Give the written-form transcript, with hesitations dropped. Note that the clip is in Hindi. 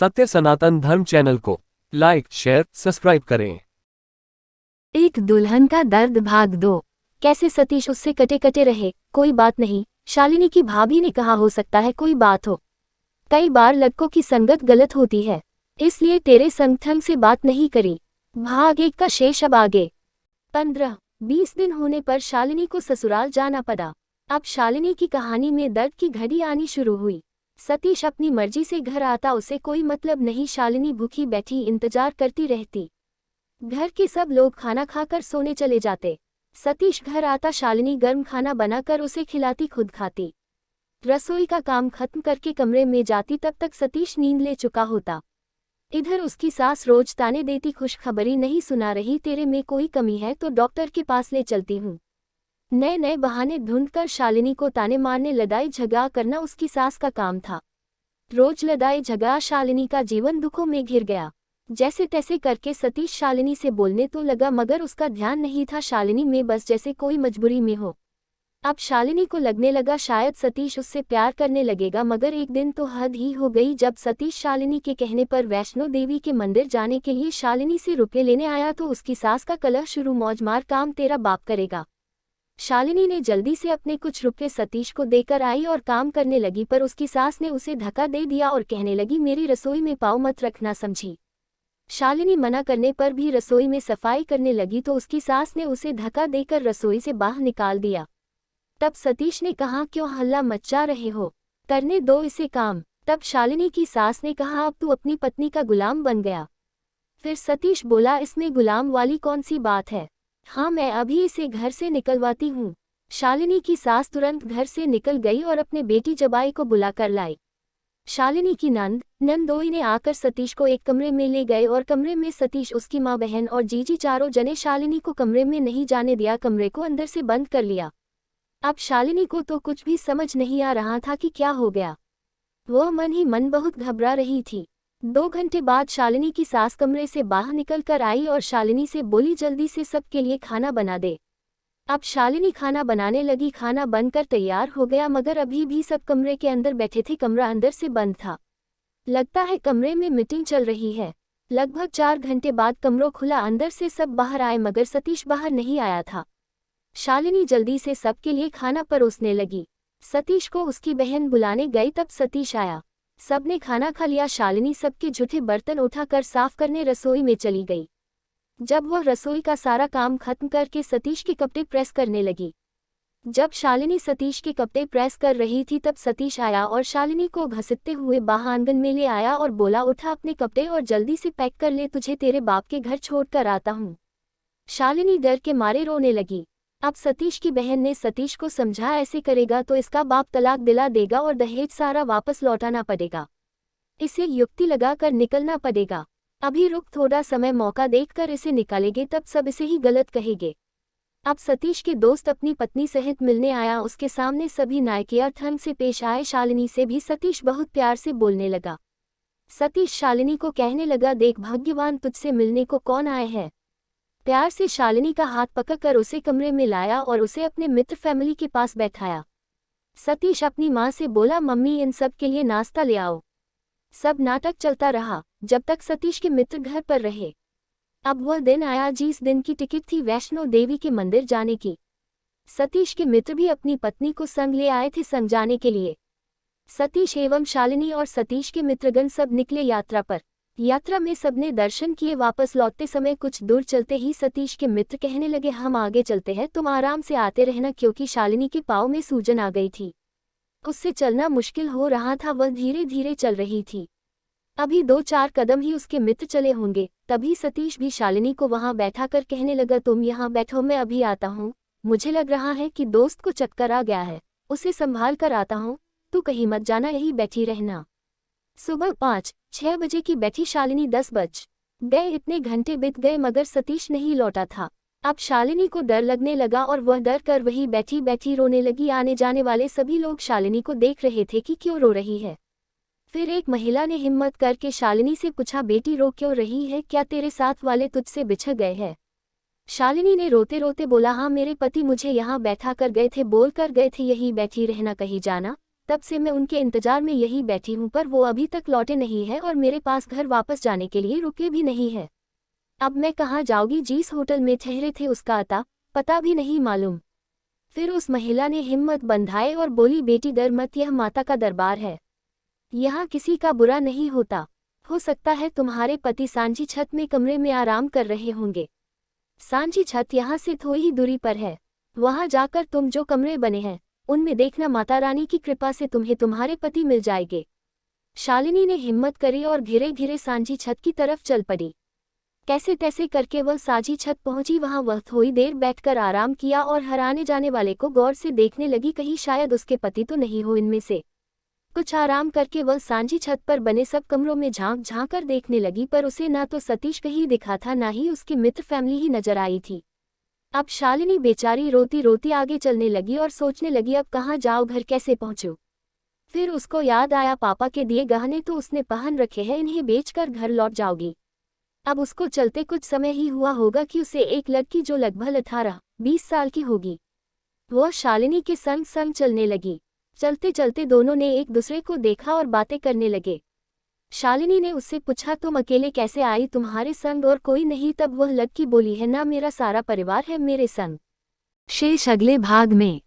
सत्य सनातन धर्म चैनल को लाइक, शेयर, सब्सक्राइब करें। एक दुल्हन का दर्द भाग 2। कैसे सतीश उससे कटे कटे रहे। कोई बात नहीं, शालिनी की भाभी ने कहा, हो सकता है कोई बात हो। कई बार लड़कों की संगत गलत होती है, इसलिए तेरे संगठन से बात नहीं करी। भाग 1 का शेष अब आगे। 15-20 दिन होने पर शालिनी को ससुराल जाना पड़ा। अब शालिनी की कहानी में दर्द की घड़ी आनी शुरू हुई। सतीश अपनी मर्जी से घर आता, उसे कोई मतलब नहीं। शालिनी भूखी बैठी इंतजार करती रहती। घर के सब लोग खाना खाकर सोने चले जाते। सतीश घर आता, शालिनी गर्म खाना बनाकर उसे खिलाती, खुद खाती। रसोई का काम खत्म करके कमरे में जाती, तब तक सतीश नींद ले चुका होता। इधर उसकी सास रोज ताने देती, खुशखबरी नहीं सुना रही, तेरे में कोई कमी है तो डॉक्टर के पास ले चलती हूँ। नए नए बहाने ढूंढकर शालिनी को ताने मारने, लड़ाई झगड़ा करना उसकी सास का काम था। रोज लड़ाई झगड़ा, शालिनी का जीवन दुखों में घिर गया। जैसे तैसे करके सतीश शालिनी से बोलने तो लगा, मगर उसका ध्यान नहीं था शालिनी में, बस जैसे कोई मजबूरी में हो। अब शालिनी को लगने लगा शायद सतीश उससे प्यार करने लगेगा, मगर एक दिन तो हद ही हो गई जब सतीश शालिनी के कहने पर वैष्णो देवी के मंदिर जाने के लिए शालिनी से रुपये लेने आया तो उसकी सास का कलह शुरू, मौज मार, काम तेरा बाप करेगा। शालिनी ने जल्दी से अपने कुछ रुपये सतीश को देकर आई और काम करने लगी, पर उसकी सास ने उसे धक्का दे दिया और कहने लगी, मेरी रसोई में पाँव मत रखना, समझी। शालिनी मना करने पर भी रसोई में सफाई करने लगी तो उसकी सास ने उसे धक्का देकर रसोई से बाहर निकाल दिया। तब सतीश ने कहा, क्यों हल्ला मचा रहे हो, करने दो इसे काम। तब शालिनी की सास ने कहा, अब तू अपनी पत्नी का गुलाम बन गया। फिर सतीश बोला, इसमें गुलाम वाली कौन सी बात है, हाँ मैं अभी इसे घर से निकलवाती हूँ। शालिनी की सास तुरंत घर से निकल गई और अपने बेटी जबाई को बुलाकर लाई। शालिनी की नंदोई ने आकर सतीश को एक कमरे में ले गए और कमरे में सतीश, उसकी माँ, बहन और जीजी चारों जने शालिनी को कमरे में नहीं जाने दिया, कमरे को अंदर से बंद कर लिया। अब शालिनी को तो कुछ भी समझ नहीं आ रहा था कि क्या हो गया। वो मन ही मन बहुत घबरा रही थी। 2 घंटे बाद शालिनी की सास कमरे से बाहर निकल कर आई और शालिनी से बोली, जल्दी से सबके लिए खाना बना दे। अब शालिनी खाना बनाने लगी, खाना बनकर तैयार हो गया, मगर अभी भी सब कमरे के अंदर बैठे थे, कमरा अंदर से बंद था। लगता है कमरे में मीटिंग चल रही है। लगभग 4 घंटे बाद कमरा खुला, अंदर से सब बाहर आए, मगर सतीश बाहर नहीं आया था। शालिनी जल्दी से सबके लिए खाना परोसने लगी। सतीश को उसकी बहन बुलाने गई, तब सतीश आया। सबने खाना खा लिया। शालिनी सबके जूठे बर्तन उठाकर साफ करने रसोई में चली गई। जब वह रसोई का सारा काम खत्म करके सतीश के कपड़े प्रेस करने लगी। जब शालिनी सतीश के कपड़े प्रेस कर रही थी तब सतीश आया और शालिनी को घसीटते हुए बाहर आंगन में ले आया और बोला, उठा अपने कपड़े और जल्दी से पैक कर ले, तुझे तेरे बाप के घर छोड़कर आता हूँ। शालिनी डर के मारे रोने लगी। अब सतीश की बहन ने सतीश को समझा, ऐसे करेगा तो इसका बाप तलाक दिला देगा और दहेज सारा वापस लौटाना पड़ेगा, इसे युक्ति लगाकर निकलना पड़ेगा। अभी रुक, थोड़ा समय मौका देखकर इसे निकालेंगे, तब सब इसे ही गलत कहेंगे। अब सतीश के दोस्त अपनी पत्नी सहित मिलने आया, उसके सामने सभी नायकिया ढंग से पेश आए। शालिनी से भी सतीश बहुत प्यार से बोलने लगा। सतीश शालिनी को कहने लगा, देख भाग्यवान, तुझसे मिलने को कौन आए हैं। प्यार से शालिनी का हाथ पकड़कर उसे कमरे में लाया और उसे अपने मित्र फैमिली के पास बैठाया। सतीश अपनी माँ से बोला, मम्मी इन सब के लिए नाश्ता ले आओ। सब नाटक चलता रहा जब तक सतीश के मित्र घर पर रहे। अब वह दिन आया जिस दिन की टिकट थी वैष्णो देवी के मंदिर जाने की। सतीश के मित्र भी अपनी पत्नी को संग ले आए थे संग जाने के लिए। सतीश एवं शालिनी और सतीश के मित्रगण सब निकले यात्रा पर। यात्रा में सबने दर्शन किए। वापस लौटते समय कुछ दूर चलते ही सतीश के मित्र कहने लगे, हम आगे चलते हैं, तुम आराम से आते रहना, क्योंकि शालिनी के पाँव में सूजन आ गई थी, उससे चलना मुश्किल हो रहा था, वह धीरे धीरे चल रही थी। अभी 2-4 कदम ही उसके मित्र चले होंगे, तभी सतीश भी शालिनी को वहां बैठाकर कहने लगा, तुम यहाँ बैठो, मैं अभी आता हूँ, मुझे लग रहा है कि दोस्त को चक्कर आ गया है, उसे संभाल कर आता हूँ, तू कहीं मत जाना, यही बैठी रहना। सुबह 5-6 बजे की बैठी शालिनी 10 बज गए। इतने घंटे बीत गए मगर सतीश नहीं लौटा था। अब शालिनी को डर लगने लगा और वह डर कर वही बैठी बैठी रोने लगी। आने जाने वाले सभी लोग शालिनी को देख रहे थे कि क्यों रो रही है। फिर एक महिला ने हिम्मत करके शालिनी से पूछा, बेटी रो क्यों रही है, क्या तेरे साथ वाले तुझसे बिछड़ गए हैं। शालिनी ने रोते रोते बोला, हाँ मेरे पति मुझे यहाँ बैठा कर गए थे, बोल कर गए थे यही बैठी रहना, कहीं जाना तब से मैं उनके इंतजार में यही बैठी हूँ, पर वो अभी तक लौटे नहीं है और मेरे पास घर वापस जाने के लिए रुपये भी नहीं है। अब मैं कहाँ जाऊँगी? जिस होटल में ठहरे थे उसका पता भी नहीं मालूम। फिर उस महिला ने हिम्मत बंधाई और बोली, बेटी डर मत, यह माता का दरबार है, यहाँ किसी का बुरा नहीं होता। हो सकता है तुम्हारे पति सांझी छत में कमरे में आराम कर रहे होंगे। सांझी छत यहाँ से थोड़ी ही दूरी पर है, वहाँ जाकर तुम जो कमरे बने हैं उनमें देखना, माता रानी की कृपा से तुम्हें तुम्हारे पति मिल जाएंगे। शालिनी ने हिम्मत करी और धीरे धीरे सांझी छत की तरफ चल पड़ी। कैसे तैसे करके वह सांझी छत पहुंची। वहां वह थोड़ी देर बैठकर आराम किया और हराने जाने वाले को गौर से देखने लगी, कहीं शायद उसके पति तो नहीं हो इनमें से। कुछ आराम करके वह सांझी छत पर बने सब कमरों में झांक झांक कर देखने लगी, पर उसे ना तो सतीश कहीं दिखा था, ना ही उसकी मित्र फैमिली ही नजर आई थी। अब शालिनी बेचारी रोती रोती आगे चलने लगी और सोचने लगी, अब कहाँ जाओ, घर कैसे पहुंचूं। फिर उसको याद आया, पापा के दिए गहने तो उसने पहन रखे हैं, इन्हें बेचकर घर लौट जाओगी। अब उसको चलते कुछ समय ही हुआ होगा कि उसे एक लड़की जो लगभग 18-20 साल की होगी, वह शालिनी के संग संग चलने लगी। चलते चलते दोनों ने एक दूसरे को देखा और बातें करने लगे। शालिनी ने उससे पूछा, तुम अकेले कैसे आई, तुम्हारे संग और कोई नहीं? तब वह लड़की बोली है, ना, मेरा सारा परिवार है मेरे संग। शेष अगले भाग में।